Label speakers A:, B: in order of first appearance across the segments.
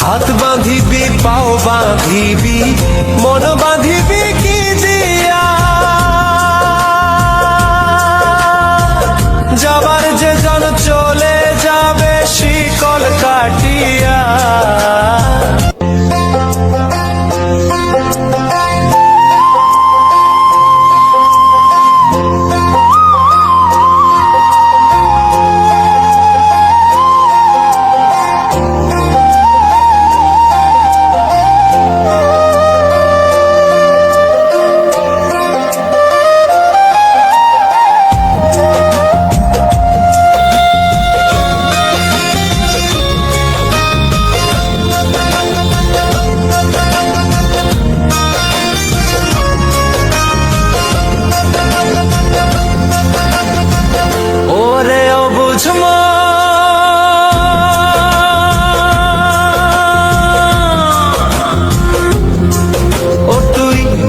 A: হাত বাঁধিবি পাও বাঁধিবি মন বাঁধিবি কি দিয়া, যাবার যে জন চলে যাবে শিকল কাটিয়া।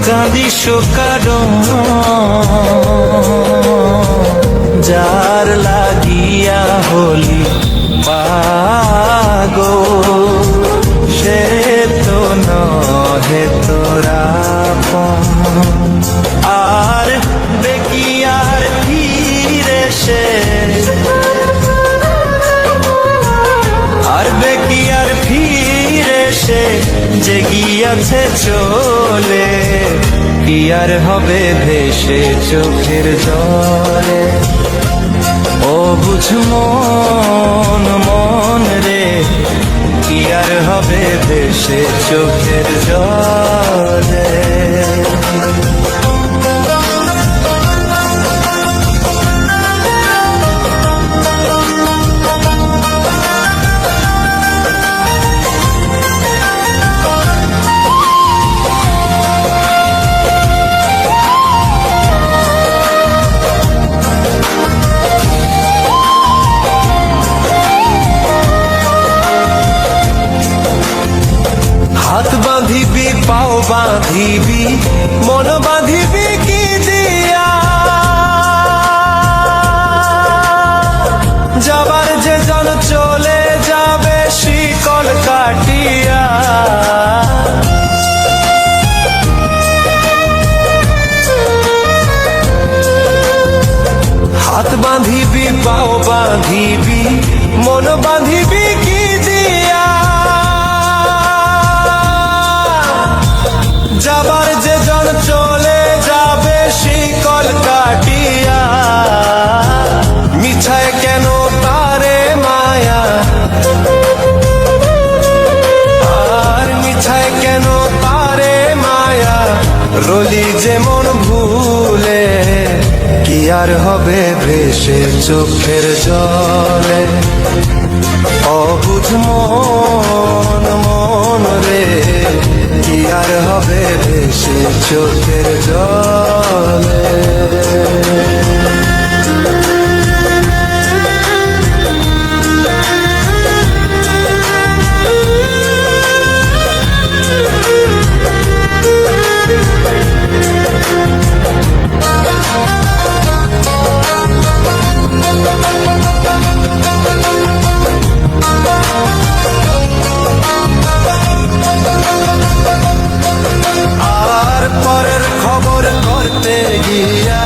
A: কাঁদিস কারণ যার লাগিয়া হলি পাগল, সে তো নহে তোরা আর বেকিয়ার ফিরে সে, আর বেকিয়ার ফিরে সে যে গিয়াছে চলে, কি আর হবে ভেসে চোখের জলে। ও বুঝ মন মন রে, কি আর হবে ভেসে চোখের জলে। হাত বাঁধিবি পাও বাঁধিবি মন বাঁধিবি কি দিয়া, যাবার যে জন চলে যাবে শিকল কাটিয়া। হাত বাঁধিবি পাও বাঁধিবি মন বাঁধিবি কি দিয়া, যাবার যে জন চলে যাবে শিকল কাটিয়া। মিছায় কেন তারে মায়া, আর মিছায় কেন তারে মায়া, রলি যেমন ভুলে, কি আর হবে ভেসে চোখের জলে। অবুঝ মন মন রে, কি আর হবে ভেসে চোখের জলে। পরের খবর করতে গিয়া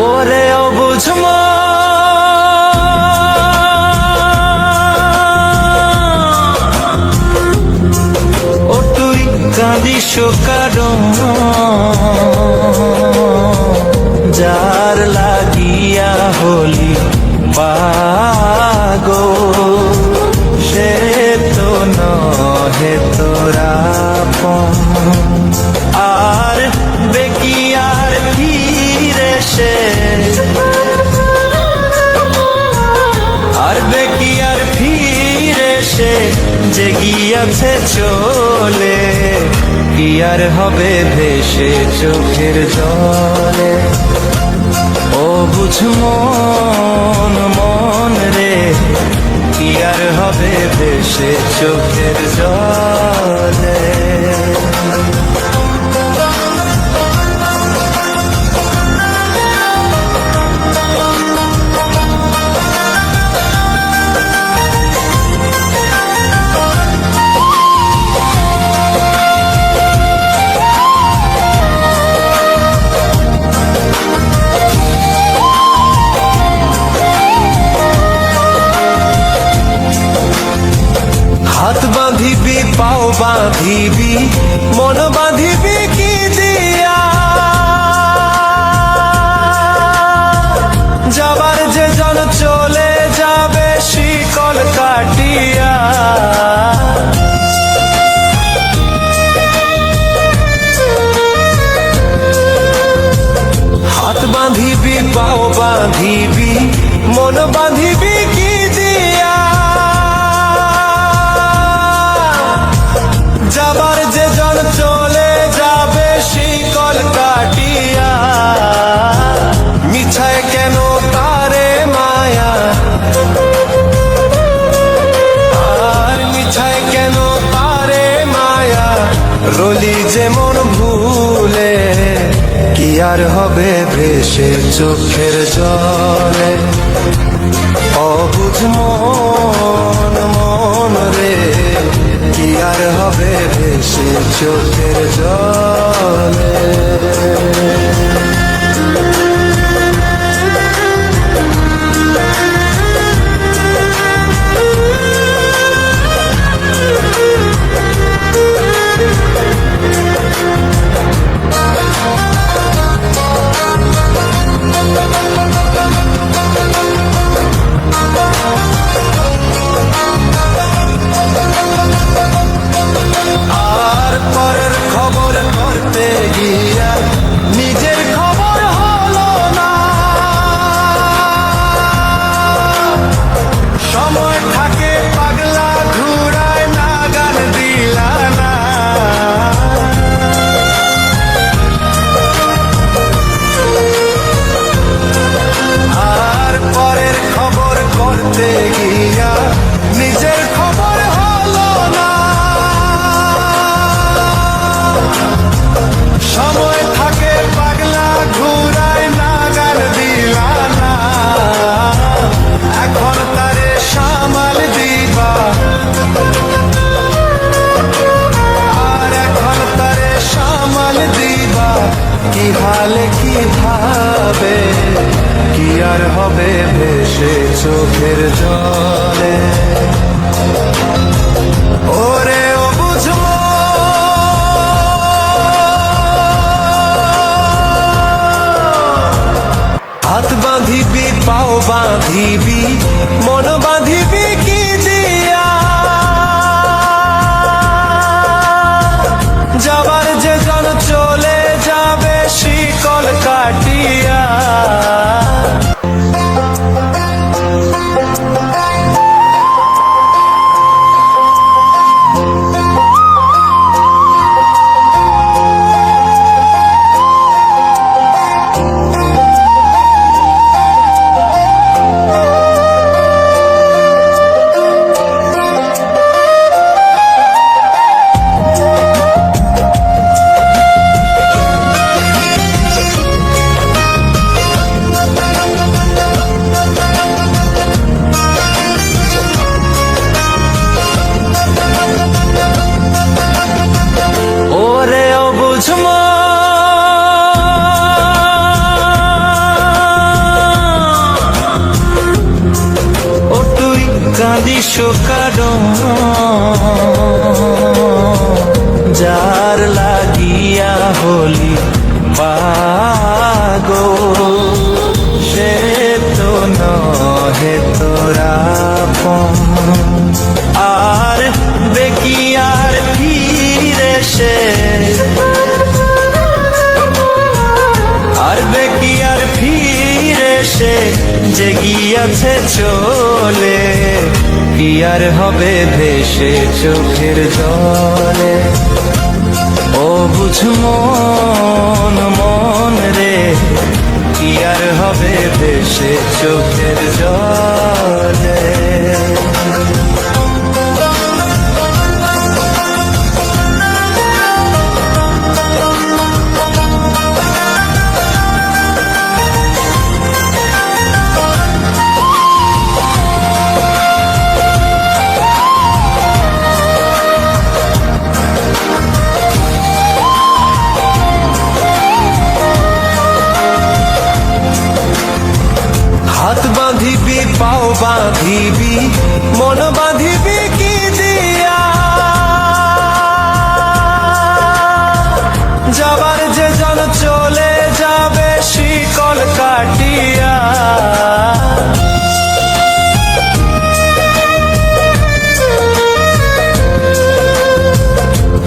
A: ওরে অবুঝ ও তুই কাঁদিস কারণ যার লাগিয়া হলি পাগল সে তো নহে তোরা আর বেকিয়ার ফিরে সে আর বেকিয়ার ফিরে সে যে গিয়াছে চলে কি আর হবে ভেসে চোখের জলে ও বুঝ মন মন রে কি আর হবে ভেসে চোখের জলে হাত বাঁধিবি পাও বাঁধিবি মন বাঁধিবি কি দিয়া যাবার যে জন চলে যাবে শিকল কাটিয়া হাত বাঁধিবি পাও বাঁধিবি মন বাঁধিবি কি দিয়া যাবার যে জন চলে যাবে শিকল কাটিয়া মিছায় কেন তারে মায়া আর মিছায় কেন তারে মায়া রলি যেমন ভুলে কি আর হবে ভেসে চোখের জলে অবুঝ মন মন রে কি আর হবে ভেসে চোখের জলে আর পরের খবর করতে গিয়া নিজের খবর হলো না সময় থাকে পাগলা ঘুরায় না গান দিলা না আর পরের খবর করতে গিয়া নিজের খবর হলো না সময় থাকে পাগলা ঘুরায় না গান দিলা না এখন তারে সামাল দিবা আর এখন তারে সামাল দিবা কি হালে কি ভাবে কি আর হবে ভেসে চোখের জলে ওরে ও বুঝো হাত বাঁধিবি পাও বাঁধিবি মন বাঁধিবি কি দিয়া যাবার যে জন চলে যাবে শিকল কাটিয়া হলি পাগল, সে তো নহে তোরা আর বেকি আর ফিরে সে, আর বেকি আর ফিরে সে যে গিয়াছে চলে, কি আর হবে ভেসে চোখের জলে। ও বুঝ মন মন রে, কি আর হবে ভেসে চোখের জলে। হাত বাঁধিবি পাও বাঁধিবি মন বাঁধিবি কি দিয়া, যাবার যে জন চলে যাবে শিকল কাটিয়া।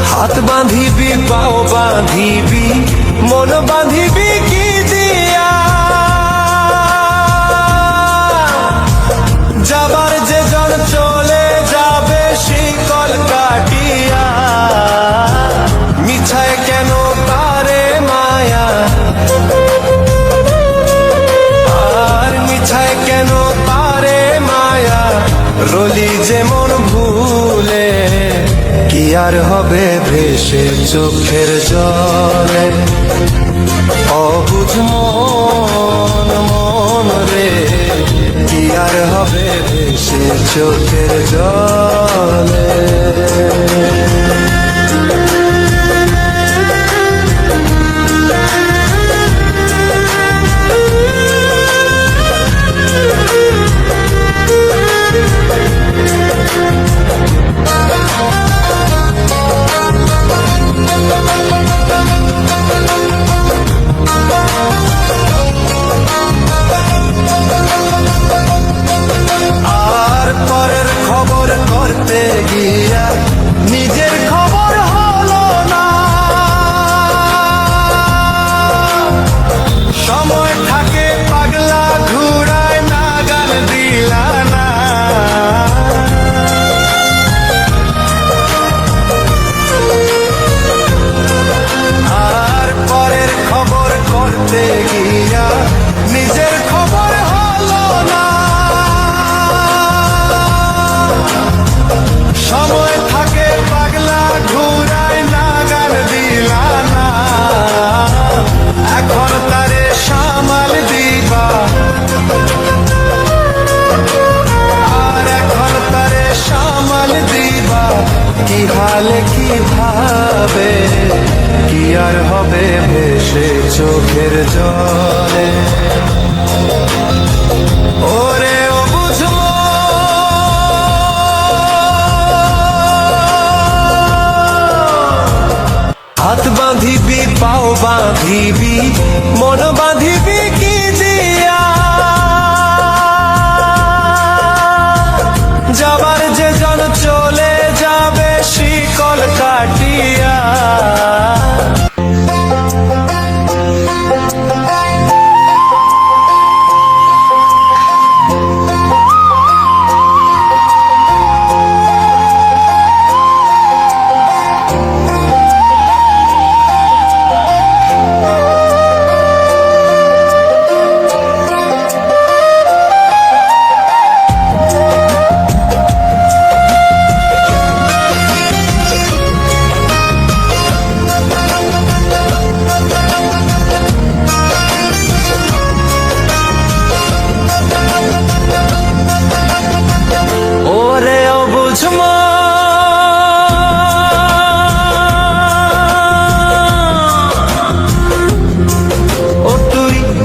A: হাত বাঁধিবি পাও বাঁধিবি মন বাঁধিবি কি দিয়া, যাবার যে জন চলে যাবে শিকল কাটিয়া। মিছায় কেন তারে মায়া, আর মিছায় কেন তারে মায়া, রলি যেমন ভুলে, কি আর হবে ভেসে চোখের জলে। অবুঝ মন মন রে, কি আর হবে ভেসে চোখের জলে। পরের খবর করতে গিয়া নিজের খবর হলো না, সময় থাকে পাগলা ঘুরায় নাগাল দিলা না। আর পরের খবর করতে গিয়া নিজের খবর হলো না, সময় থাকে পাগলা ঘুরায় নাগাল দিলা না। এখন তারে সামাল দিবা, আর এখন তারে সামাল দিবা কি হালে কি ভাবে, কি আর হবে ভেসে চোখের জলে। ওরে ও বুঝো হাত বাঁধিবি পাও বাঁধিবি মন বাঁধিবি কি দিয়া, যাবার যে জন চলে যাবে শিকল কাটিয়া।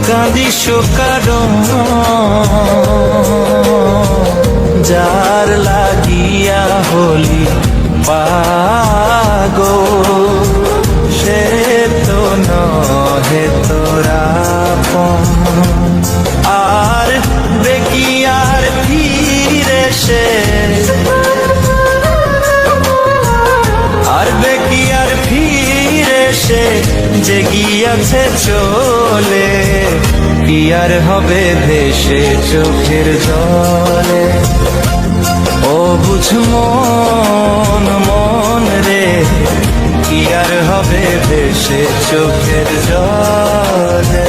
A: কাঁদিস কারণ যার লাগিয়া হলি পাগল, সে তো সে জেগিয়াছে চলে, কি আর হবে ভেসে চোখের জলে। ও বুঝ মন মন রে, কি আর হবে ভেসে চোখের জলে।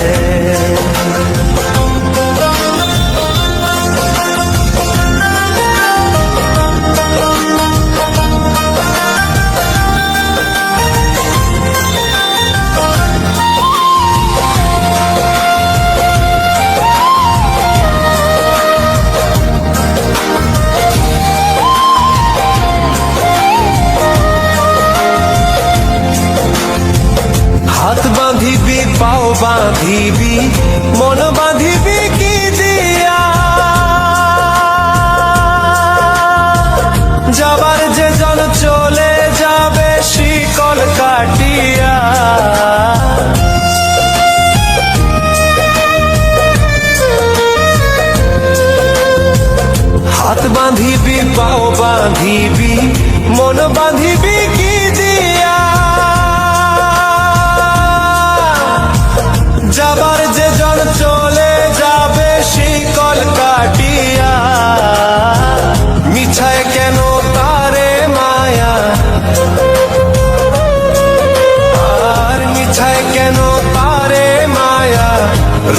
A: হাত বাঁধিবি পাও বাঁধিবি মন বাঁধিবি কি দিয়া, যাবার যে জন চলে যাবে শিকল কাটিয়া। হাত বাঁধিবি পাও বাঁধিবি মন বাঁধিবি কি দিয়া, যাবার যে জন চলে যাবে শিকল কাটিয়া। মিছায় কেন তারে মায়া, আর মিছায় কেন তারে মায়া,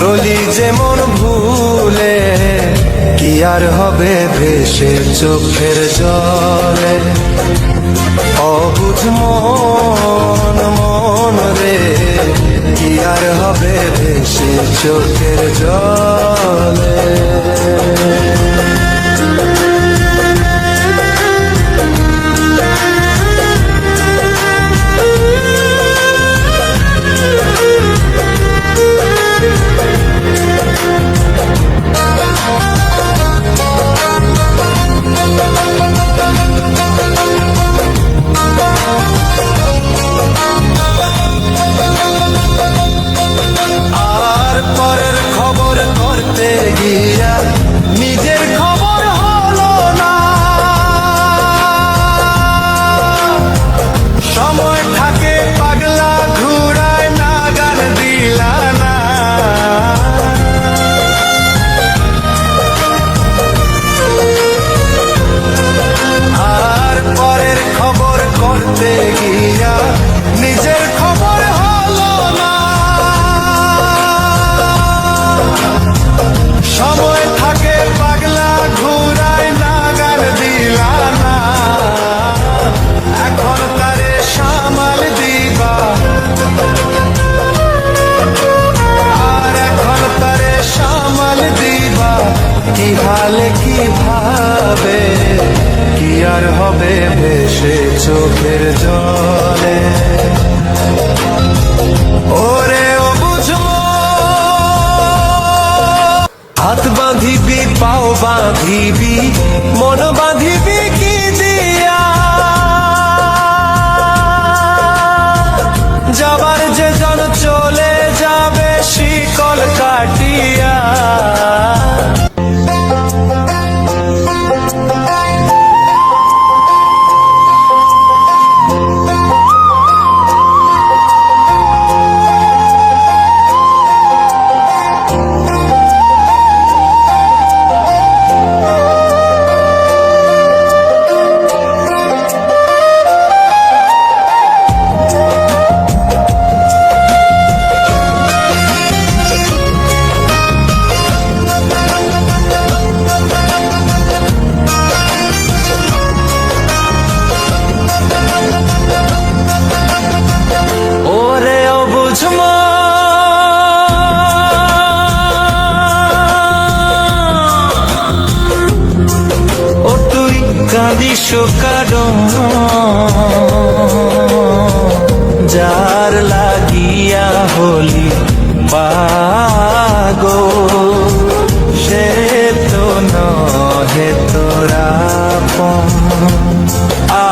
A: রলি যেমন ভুলে, কি আর হবে ভেসে চোখের জলে। অবুঝ মন মন রে, কি আর হবে ভেসে চোখের জলে। পরের খবর করতে গিয়া নিজের খবর হলো না, সময় থাকে পাগলা ঘুরায় না গান দিলা না। আর পরের খবর করতে গিয়া নিজের খবর হলো না, সময় থাকে পাগলা ঘুরায় না গান দিলা না। এখন তারে সামাল দিবা, আর এখন তারে সামাল দিবা কি হালে কি ভাবে, কি আর হবে ভেসে চোখের জলে। ওরে ও বুঝবো, হাত বাঁধিবি পাও বাঁধিবি মন বাঁধিবি কি দিয়া, যাবার যে জন চলে যাবে শিকল কাটিয়া। কাঁদিস কারণ যার লাগিয়া হলি পাগল, সে তো নহে তোরা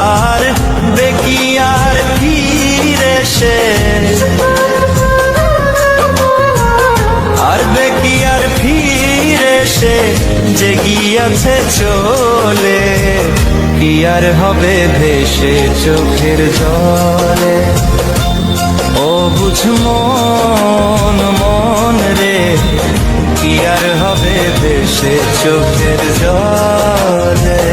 A: আর বেকিয়ার ফিরে সে, আর বেকিয়ার ফিরে সে জেগিয়াছে চলে, কি আর হবে ভেসে চোখের জলে। ও অবুঝ মন মন রে, কি আর হবে ভেসে চোখের জলে।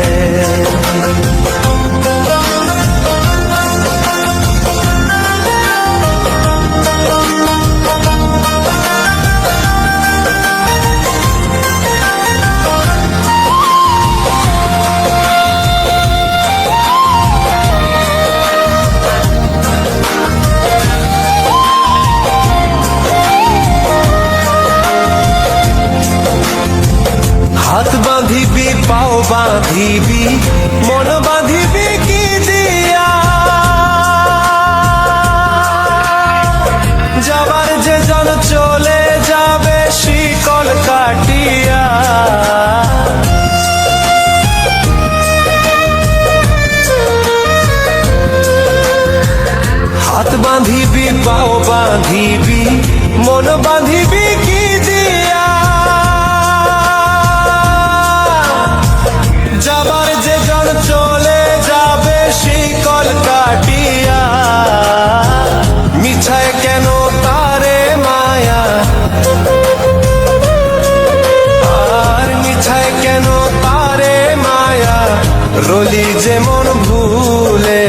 A: হাত বাঁধিবি পাও বাঁধিবি মন বাঁধিবি কি দিয়া, যাবার যে জন চলে যাবে শিকল কাটিয়া। হাত বাঁধিবি পাও বাঁধিবি মন বাঁধিবি কি দিয়া, যাবার যে জন চলে যাবে শিকল কাটিয়া। মিছায় কেন তারে মায়া, আর মিছায় কেন তারে মায়া, রলি যেমন ভুলে,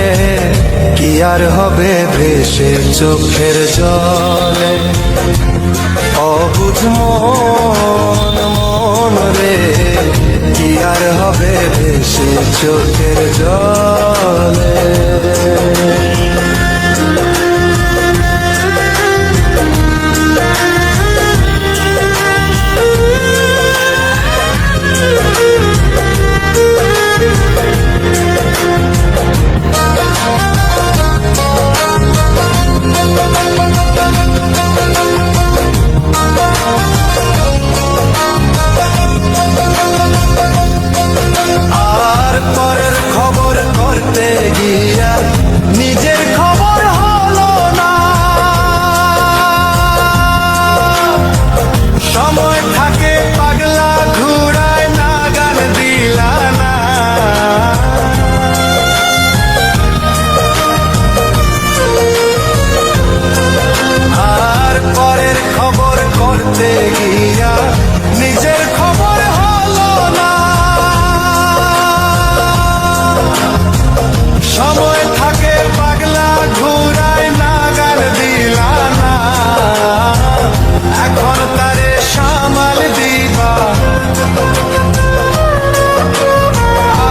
A: কি আর হবে ভেসে চোখের জলে। অবুঝ মন মন রে, কি আর হবে ভেসে চোখের জলে। আর পরের খবর করতে গিয়া নিজের খবর হলো না, সময় থাকে পাগলা ঘুরায় না গান দিলা না। আর পরের খবর করতে গিয়া নিজের খবর হলো না, সময় থাকে পাগলা ঘুরায় না গান দিলা না। এখন তারে সামাল দিবা,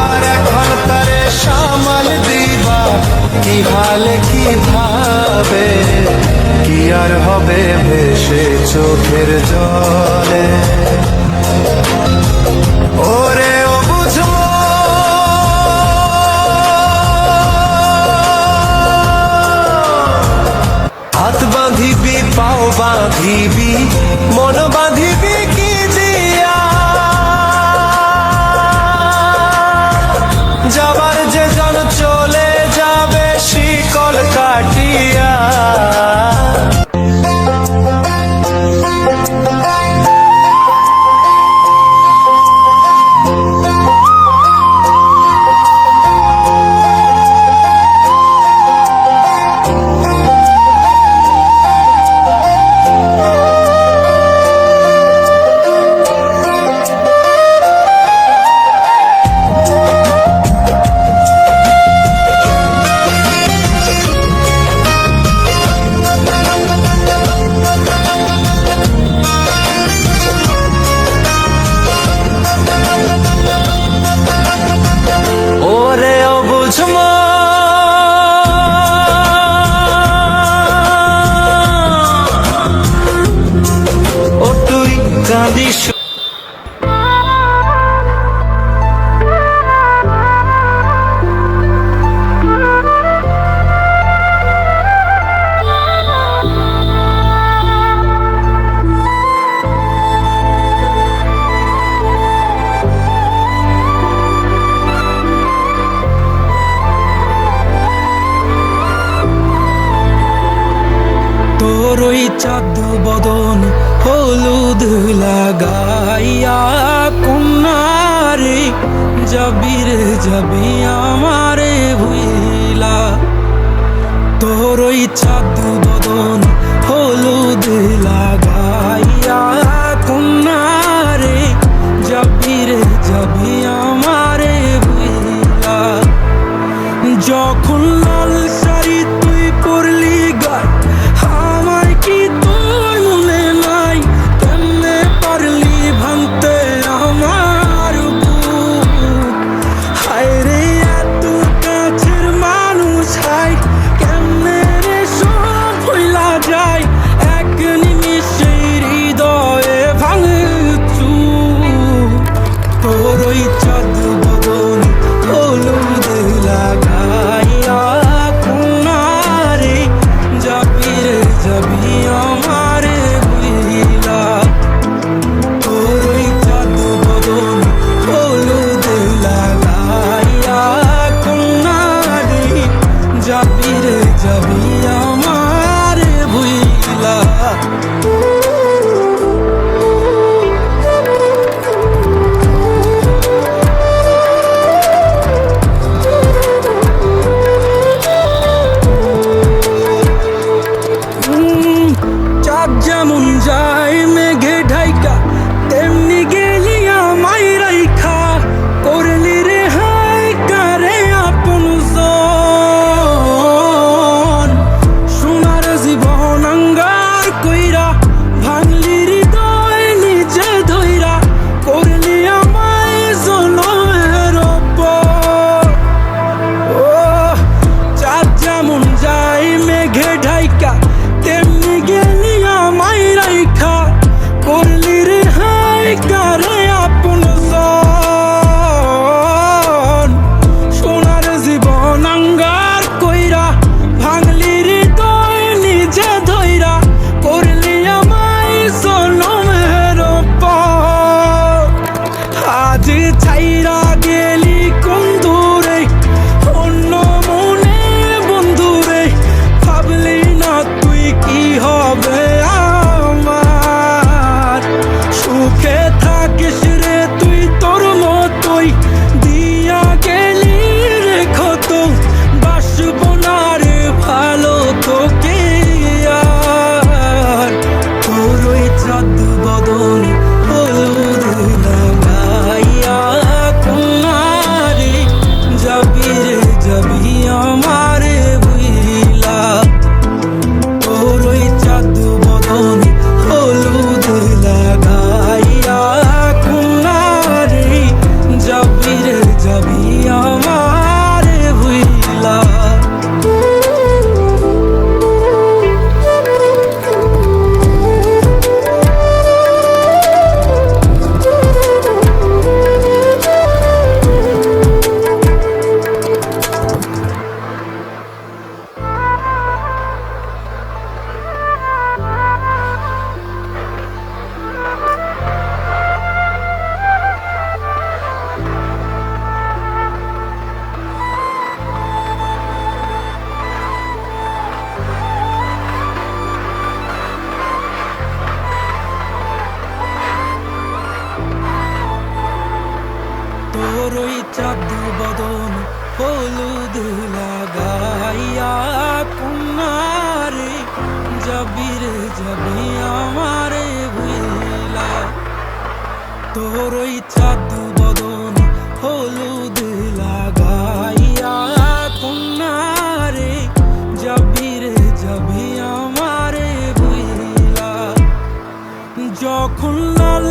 A: আর এখন তারে সামাল দিবা কি হালে কি ভাবে, কি আর হবে ভেসে চোখের জলে। ওরে ও বুঝবো হাত বাঁধিবি পাও বাঁধিবি মন বাঁধিবি কি দিয়া, যাবার যে জন চলে যাবে শিকল কাটিয়া। ওরে অবুঝ ও তুই কাঁদিস। তোর ওই চাঁদ বদন হলুদ লাগাইয়া কন্যারে যাবি রে যাবি আমারে ভুইলা। তোর ওই চাঁদ বদন
B: হলুদ লাগাইয়া কন্যারে যাবি রে যাবি আমারে ভুইলা। যখন লাল শাড়ি তুই পরলি গায় আমায় কি তোর মনে নাই? কেমনে পারলি ভাঙতে আমার বুক? হায় রে এত কাছের মানুষ, হায় কেমনে রে সব ভুইলা যায় এক নিমিষে হৃদয়ে ভাঙচুর। তোর ওই চাঁদ বদন হলুদ লাগাইয়া কন্যারে যাবি রে যাবি আমারে ভুইলা। তোর ওই চাঁদ বদন হলুদ লাগাইয়া কন্যারে যাবি রে যাবি আমারে ভুইলা। চাঁদ যেমন যায় মেঘে ঢাইকা তেমনি গেলি আমায় রাইখা। করলি রে হাই কারে আপন জন, সোনার জীবন আঙ্গার কইরা ভাঙলি হৃদয় নিজে ধইরা। করলি আমায় জনমের উপর। ও চাঁদ যেমন যায় মেঘে ঢাইকা তেমনি গেলি আমায় রাইখা। করলি রে হাই কারে আপন জন, সোনার জীবন আঙ্গার কইরা ভাঙলি হৃদয় নিজে ধইরা। করলি আমায় জনমের উপর। আজ ছাইরা গেলি কোন দূরে অন্য মনে বন্ধুরে। ভাবলি না তুই কি হবে আমার? সুখে থাকিস রে তুই তোর মতোই দিয়া গেলি রেখো তো। বাসব না রে ভালো তোকে আর। তোর ওই চাঁদ বদন হলুদ লাগাইয়া কন্যারে যাবি রে যাবি আমারে ভুইলা। তোর ওই চাঁদ বদন হলুদ লাগাইয়া কন্যারে যাবি রে যাবি আমারে ভুইলা। তোর ওই চাঁদ বদন হলুদ লাগাইয়া কন্যারে যাবি রে যাবি আমারে ভুইলা। তোর ওই চাঁদ বদন হলুদ লাগাইয়া কন্যারে যাবি রে যাবি আমারে ভুইলা। যখন লাল